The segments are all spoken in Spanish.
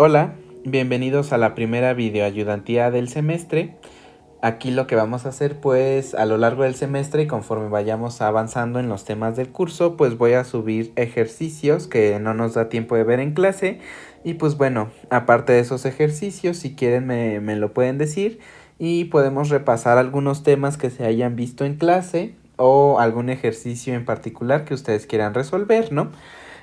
Hola, bienvenidos a la primera videoayudantía del semestre. Aquí lo que vamos a hacer pues a lo largo del semestre y conforme vayamos avanzando en los temas del curso, pues voy a subir ejercicios que no nos da tiempo de ver en clase. Y pues bueno, aparte de esos ejercicios, si quieren me lo pueden decir y podemos repasar algunos temas que se hayan visto en clase o algún ejercicio en particular que ustedes quieran resolver, ¿no?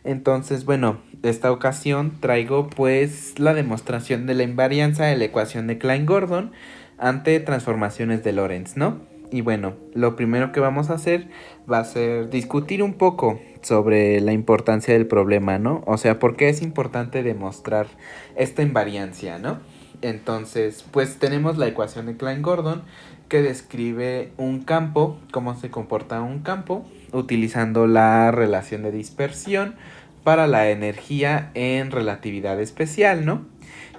Entonces, bueno, esta ocasión traigo pues la demostración de la invarianza de la ecuación de Klein-Gordon ante transformaciones de Lorentz, ¿no? Y bueno, lo primero que vamos a hacer va a ser discutir un poco sobre la importancia del problema, ¿no? O sea, ¿por qué es importante demostrar esta invariancia, ¿no? Entonces, pues tenemos la ecuación de Klein-Gordon que describe un campo, cómo se comporta un campo, utilizando la relación de dispersión para la energía en relatividad especial, ¿no?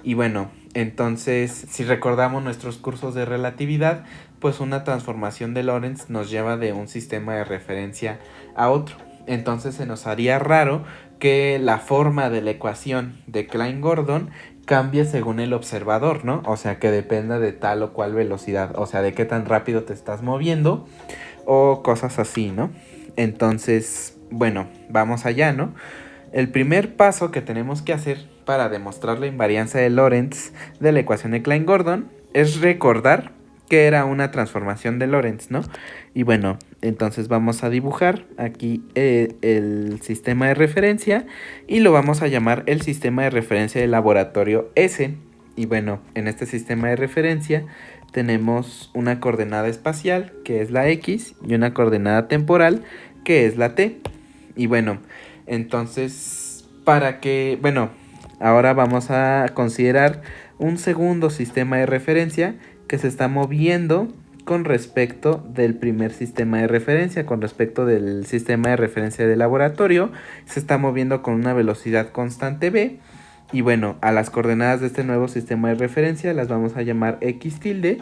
Y bueno, entonces, si recordamos nuestros cursos de relatividad, pues una transformación de Lorentz nos lleva de un sistema de referencia a otro. Entonces se nos haría raro que la forma de la ecuación de Klein-Gordon cambie según el observador, ¿no? O sea, que dependa de tal o cual velocidad, o sea, de qué tan rápido te estás moviendo o cosas así, ¿no? Entonces, bueno, vamos allá, ¿no? El primer paso que tenemos que hacer para demostrar la invarianza de Lorentz de la ecuación de Klein-Gordon es recordar que era una transformación de Lorentz, ¿no? Y bueno, entonces vamos a dibujar aquí el sistema de referencia y lo vamos a llamar el sistema de referencia de laboratorio S. Y bueno, en este sistema de referencia tenemos una coordenada espacial, que es la X, y una coordenada temporal, que es la T. Y bueno, entonces, ahora vamos a considerar un segundo sistema de referencia que se está moviendo con respecto del primer sistema de referencia, con respecto del sistema de referencia de laboratorio, se está moviendo con una velocidad constante v. Y bueno, a las coordenadas de este nuevo sistema de referencia las vamos a llamar x tilde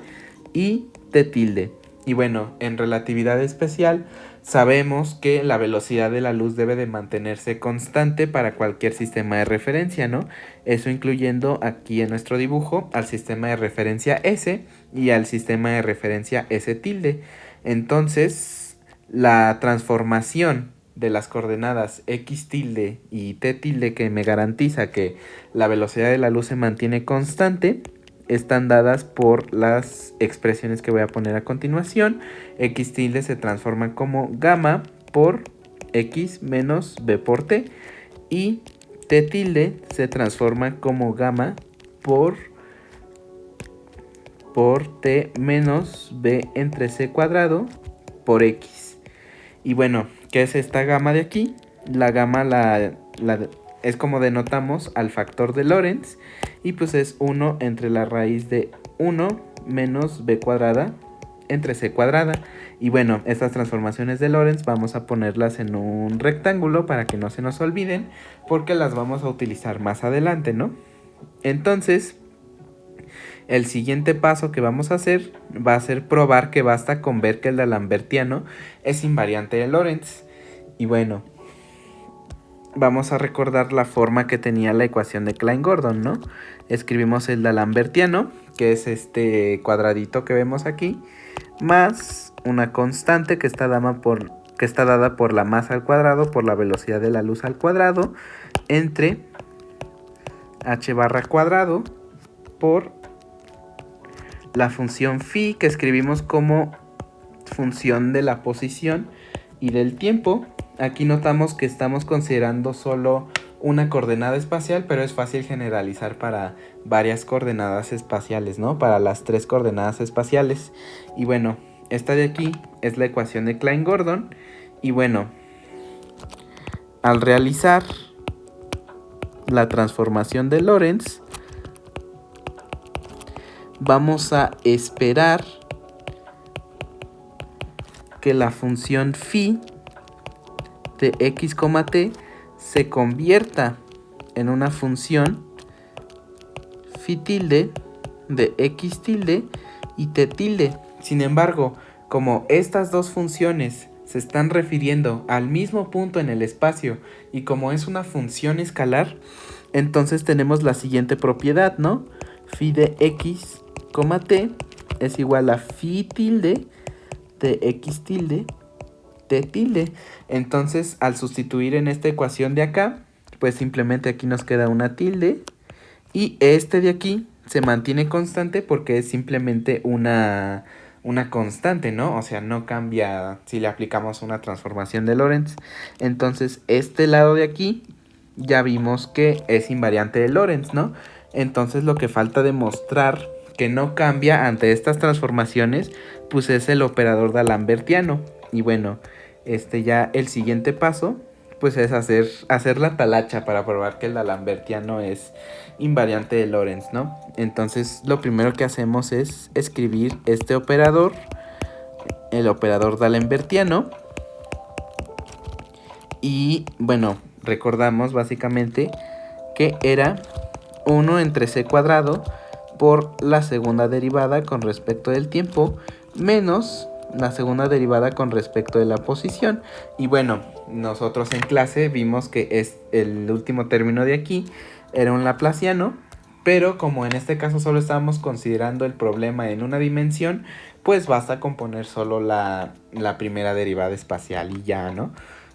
y t tilde. Y bueno, en relatividad especial sabemos que la velocidad de la luz debe de mantenerse constante para cualquier sistema de referencia, ¿no? Eso incluyendo aquí en nuestro dibujo al sistema de referencia S y al sistema de referencia S tilde. Entonces, la transformación de las coordenadas x tilde y t tilde que me garantiza que la velocidad de la luz se mantiene constante están dadas por las expresiones que voy a poner a continuación. X tilde se transforma como gamma por x menos b por t y t tilde se transforma como gamma por t menos b entre c cuadrado por x. Y bueno, ¿qué es esta gamma de aquí? La gamma es como denotamos al factor de Lorentz y pues es 1 entre la raíz de 1 menos b cuadrada entre c cuadrada. Y bueno, estas transformaciones de Lorentz vamos a ponerlas en un rectángulo para que no se nos olviden, porque las vamos a utilizar más adelante, ¿no? Entonces, el siguiente paso que vamos a hacer va a ser probar que basta con ver que el D'Alembertiano es invariante de Lorentz. Y bueno, vamos a recordar la forma que tenía la ecuación de Klein-Gordon, ¿no? Escribimos el D'Alembertiano, que es este cuadradito que vemos aquí, más una constante que está dada por la masa al cuadrado por la velocidad de la luz al cuadrado, entre h barra cuadrado por la función phi, que escribimos como función de la posición y del tiempo. Aquí notamos que estamos considerando solo una coordenada espacial, pero es fácil generalizar para varias coordenadas espaciales, ¿no? Para las 3 coordenadas espaciales. Y bueno, esta de aquí es la ecuación de Klein-Gordon. Y bueno, al realizar la transformación de Lorentz, vamos a esperar que la función phi de x, t se convierta en una función phi tilde de x tilde y t tilde. Sin embargo, como estas dos funciones se están refiriendo al mismo punto en el espacio y como es una función escalar, Entonces tenemos la siguiente propiedad, ¿no? Phi de x, t es igual a phi tilde de x tilde t tilde. Entonces, al sustituir en esta ecuación de acá, pues simplemente aquí nos queda una tilde. Y este de aquí se mantiene constante porque es simplemente una constante, ¿no? O sea, no cambia si le aplicamos una transformación de Lorentz. Entonces, este lado de aquí ya vimos que es invariante de Lorentz, ¿no? Entonces, lo que falta demostrar que no cambia ante estas transformaciones, pues es el operador d'Alembertiano. Y bueno, ya el siguiente paso, pues es hacer la talacha para probar que el d'Alembertiano es invariante de Lorentz, ¿no? Entonces, lo primero que hacemos es escribir este operador, el operador d'Alembertiano. Y bueno, recordamos básicamente que era 1 entre c cuadrado por la segunda derivada con respecto del tiempo menos la segunda derivada con respecto de la posición. Y bueno, nosotros en clase vimos que es el último término de aquí era un laplaciano, pero como en este caso solo estábamos considerando el problema en una dimensión, pues basta con poner solo la primera derivada espacial y ya, ¿no?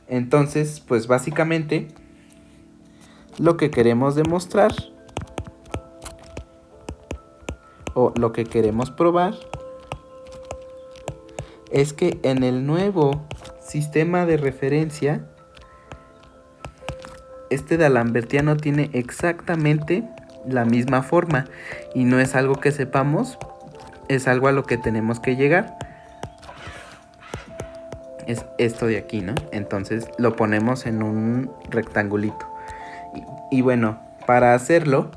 Entonces, pues básicamente lo que queremos demostrar o lo que queremos probar es que en el nuevo sistema de referencia este d'Alembertiano tiene exactamente la misma forma y no es algo que sepamos, es algo a lo que tenemos que llegar. Es esto de aquí, ¿no? Entonces lo ponemos en un rectangulito. Y bueno, para hacerlo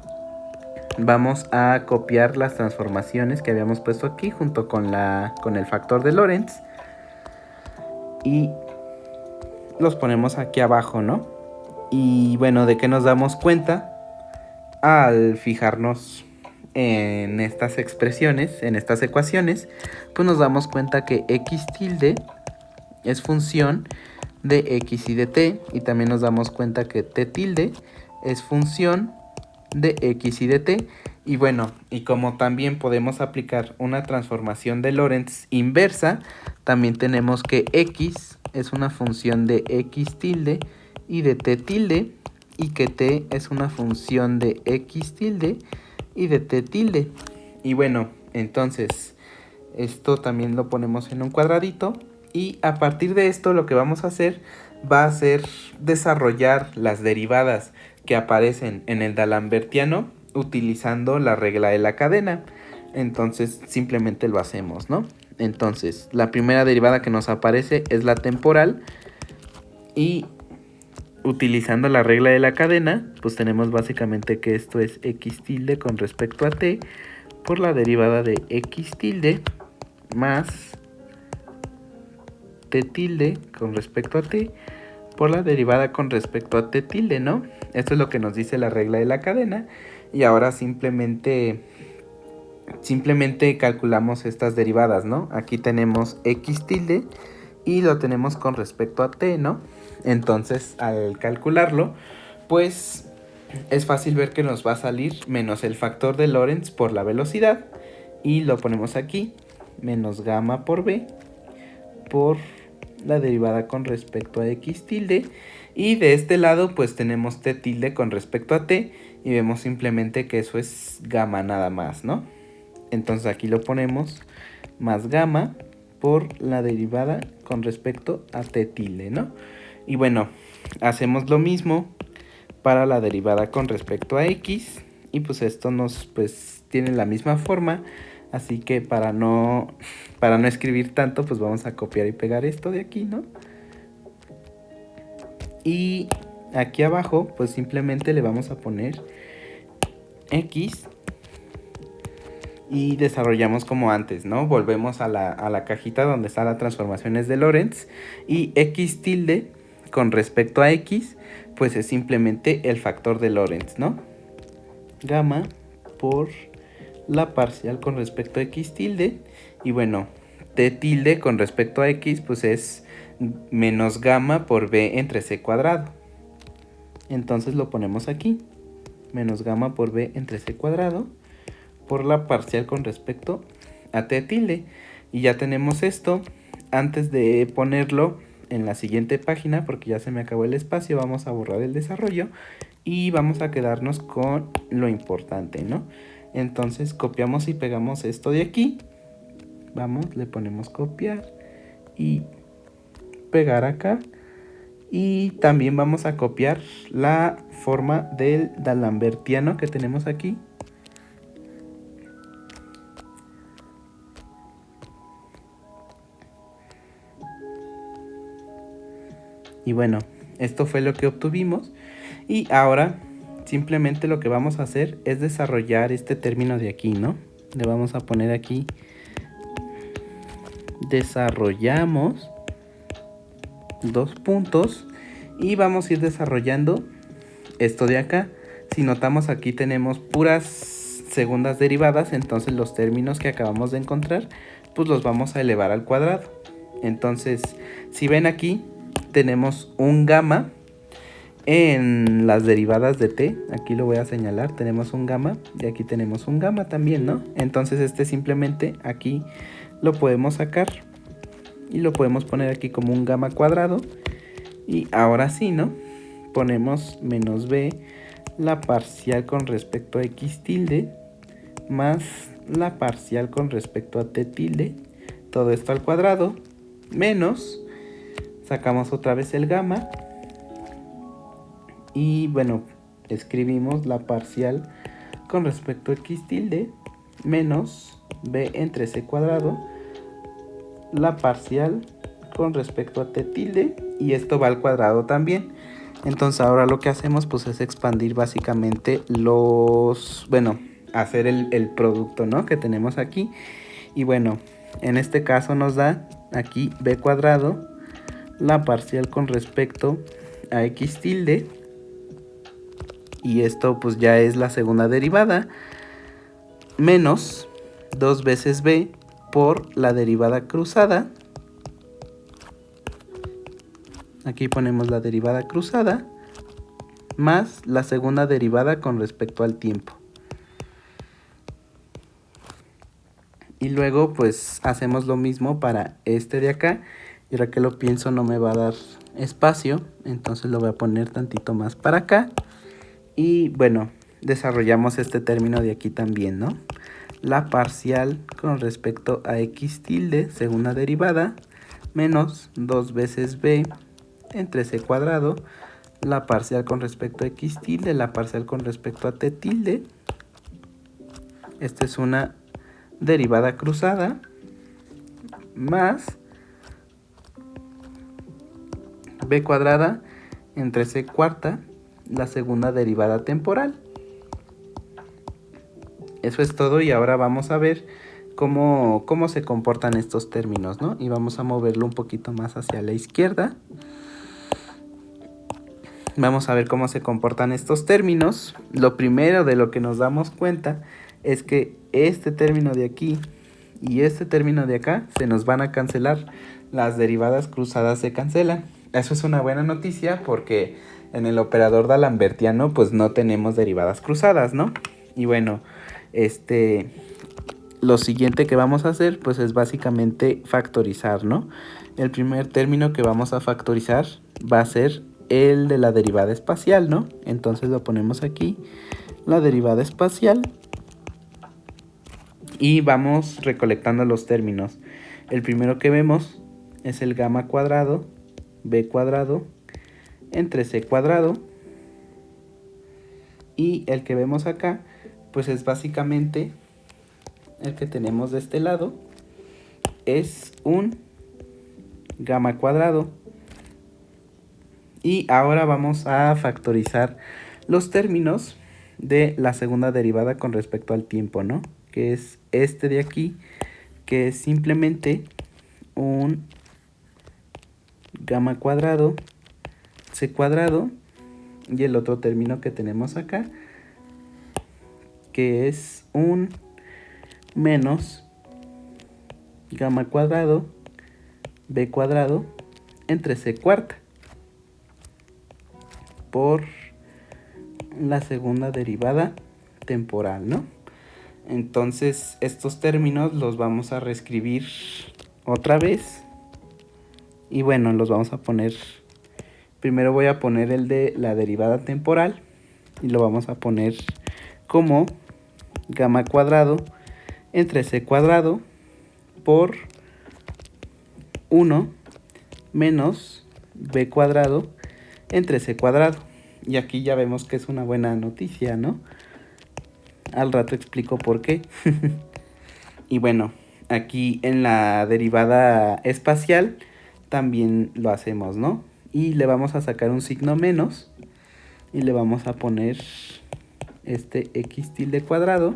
vamos a copiar las transformaciones que habíamos puesto aquí junto con el factor de Lorentz y los ponemos aquí abajo, ¿no? Y bueno, ¿de qué nos damos cuenta? Al fijarnos en estas expresiones, en estas ecuaciones, pues nos damos cuenta que x tilde es función de x y de t, y también nos damos cuenta que t tilde es función de x y de t. Y bueno, y como también podemos aplicar una transformación de Lorentz inversa, también tenemos que x es una función de x tilde y de t tilde, y que t es una función de x tilde y de t tilde. Y bueno, entonces esto también lo ponemos en un cuadradito, y a partir de esto lo que vamos a hacer va a ser desarrollar las derivadas que aparecen en el d'Alembertiano utilizando la regla de la cadena. Entonces simplemente lo hacemos, ¿no? Entonces la primera derivada que nos aparece es la temporal, y utilizando la regla de la cadena, pues tenemos básicamente que esto es x tilde con respecto a t por la derivada de x tilde más t tilde con respecto a t por la derivada con respecto a t tilde, ¿no? Esto es lo que nos dice la regla de la cadena. Y ahora simplemente calculamos estas derivadas, ¿no? Aquí tenemos x tilde y lo tenemos con respecto a t, ¿no? Entonces, al calcularlo, pues es fácil ver que nos va a salir menos el factor de Lorentz por la velocidad, y lo ponemos aquí, menos gamma por b por la derivada con respecto a x tilde, y de este lado pues tenemos t tilde con respecto a t, y vemos simplemente que eso es gamma nada más, ¿no? Entonces aquí lo ponemos más gamma por la derivada con respecto a t tilde, ¿no? Y bueno, hacemos lo mismo para la derivada con respecto a x, y pues esto tiene la misma forma. Así que para no escribir tanto, pues vamos a copiar y pegar esto de aquí, ¿no? Y aquí abajo, pues simplemente le vamos a poner x y desarrollamos como antes, ¿no? Volvemos a la cajita donde están las transformaciones de Lorentz, y x tilde con respecto a x, pues es simplemente el factor de Lorentz, ¿no? Gamma por la parcial con respecto a x tilde, y bueno, t tilde con respecto a x pues es menos gamma por b entre c cuadrado. Entonces lo ponemos aquí. menos gamma por b entre c cuadrado por la parcial con respecto a t tilde. Y ya tenemos esto. Antes de ponerlo en la siguiente página, porque ya se me acabó el espacio, vamos a borrar el desarrollo y vamos a quedarnos con lo importante, ¿no? Entonces copiamos y pegamos esto de aquí. Vamos, le ponemos copiar y pegar acá. Y también vamos a copiar la forma del d'Alembertiano que tenemos aquí. Y bueno, esto fue lo que obtuvimos. Y ahora simplemente lo que vamos a hacer es desarrollar este término de aquí, ¿no? Le vamos a poner aquí, desarrollamos, dos puntos, y vamos a ir desarrollando esto de acá. Si notamos, aquí tenemos puras segundas derivadas, entonces los términos que acabamos de encontrar, pues los vamos a elevar al cuadrado. Entonces, si ven aquí, tenemos un gamma en las derivadas de t, aquí lo voy a señalar, tenemos un gamma y aquí tenemos un gamma también, ¿no? Entonces este simplemente aquí lo podemos sacar y lo podemos poner aquí como un gamma cuadrado. Y ahora sí, ¿no? Ponemos menos b, la parcial con respecto a x tilde, más la parcial con respecto a t tilde, todo esto al cuadrado, menos, sacamos otra vez el gamma, y bueno, escribimos la parcial con respecto a x tilde, menos b entre c cuadrado, la parcial con respecto a t tilde, y esto va al cuadrado también. Entonces ahora lo que hacemos pues es expandir básicamente hacer el producto, ¿no?, que tenemos aquí. Y bueno, en este caso nos da aquí b cuadrado, la parcial con respecto a x tilde, y esto pues ya es la segunda derivada, menos 2 veces b por la derivada cruzada. Aquí ponemos la derivada cruzada más la segunda derivada con respecto al tiempo. Y luego pues hacemos lo mismo para este de acá. Y ahora que lo pienso no me va a dar espacio, entonces lo voy a poner tantito más para acá. Y bueno, desarrollamos este término de aquí también, ¿no? La parcial con respecto a x tilde, segunda derivada, menos 2 veces b entre c cuadrado, la parcial con respecto a x tilde, la parcial con respecto a t tilde. Esta es una derivada cruzada, más b cuadrada entre c cuarta, la segunda derivada temporal. Eso es todo, y ahora vamos a ver cómo se comportan estos términos, ¿no? Y vamos a moverlo un poquito más hacia la izquierda. Vamos a ver cómo se comportan estos términos. Lo primero de lo que nos damos cuenta es que este término de aquí y este término de acá se nos van a cancelar. Las derivadas cruzadas se cancelan. Eso es una buena noticia porque en el operador d'Alembertiano pues no tenemos derivadas cruzadas, ¿no? Y bueno, lo siguiente que vamos a hacer pues es básicamente factorizar, ¿no? El primer término que vamos a factorizar va a ser el de la derivada espacial, ¿no? Entonces lo ponemos aquí, la derivada espacial, y vamos recolectando los términos. El primero que vemos es el gamma cuadrado, b cuadrado, entre c cuadrado, y el que vemos acá pues es básicamente el que tenemos de este lado, es un gamma cuadrado. Y ahora vamos a factorizar los términos de la segunda derivada con respecto al tiempo, ¿no? Que es este de aquí, que es simplemente un gamma cuadrado, c cuadrado, y el otro término que tenemos acá, que es un menos gamma cuadrado, b cuadrado, entre c cuarta, por la segunda derivada temporal, ¿no? Entonces estos términos los vamos a reescribir otra vez. Y bueno, los vamos a poner... Primero voy a poner el de la derivada temporal. Y lo vamos a poner como gamma cuadrado entre c cuadrado por 1 menos b cuadrado entre c cuadrado. Y aquí ya vemos que es una buena noticia, ¿no? Al rato explico por qué. Y bueno, aquí en la derivada espacial también lo hacemos, ¿no? Y le vamos a sacar un signo menos y le vamos a poner este x tilde cuadrado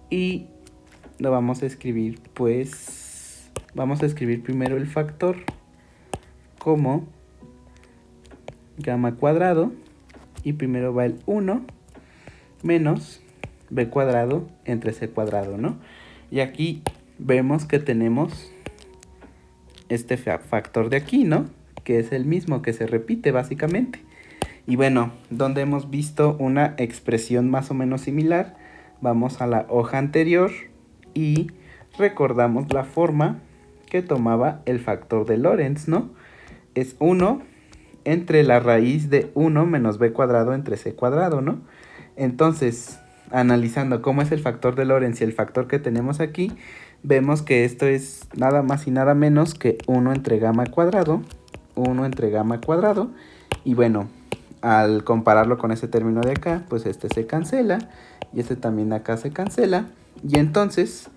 y lo vamos a escribir, pues vamos a escribir primero el factor como gamma cuadrado y primero va el 1 menos b cuadrado entre c cuadrado, ¿no? Y aquí vemos que tenemos este factor de aquí, ¿no? Que es el mismo, que se repite básicamente. Y bueno, donde hemos visto una expresión más o menos similar, vamos a la hoja anterior y recordamos la forma que tomaba el factor de Lorentz, ¿no? Es 1 entre la raíz de 1 menos b cuadrado entre c cuadrado, ¿no? Entonces, analizando cómo es el factor de Lorentz y el factor que tenemos aquí, vemos que esto es nada más y nada menos que 1 entre gamma cuadrado, 1 entre gamma cuadrado, y bueno, al compararlo con ese término de acá, pues este se cancela y este también acá se cancela, y entonces,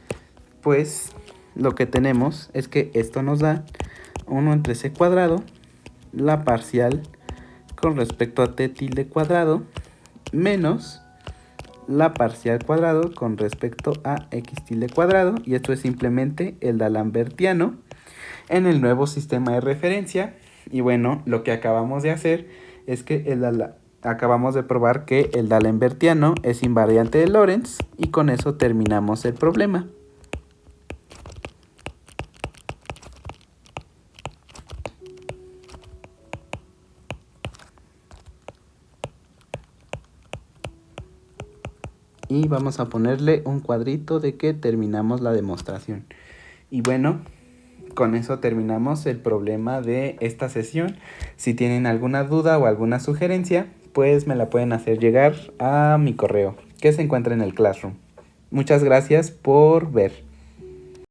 pues lo que tenemos es que esto nos da 1 entre c cuadrado, la parcial con respecto a t tilde cuadrado, menos la parcial cuadrado con respecto a x tilde cuadrado, y esto es simplemente el D'Alembertiano en el nuevo sistema de referencia. Y bueno, lo que acabamos de hacer es que acabamos de probar que el D'Alembertiano es invariante de Lorentz, y con eso terminamos el problema. Y vamos a ponerle un cuadrito de que terminamos la demostración. Y bueno, con eso terminamos el problema de esta sesión. Si tienen alguna duda o alguna sugerencia, pues me la pueden hacer llegar a mi correo, que se encuentra en el Classroom. Muchas gracias por ver.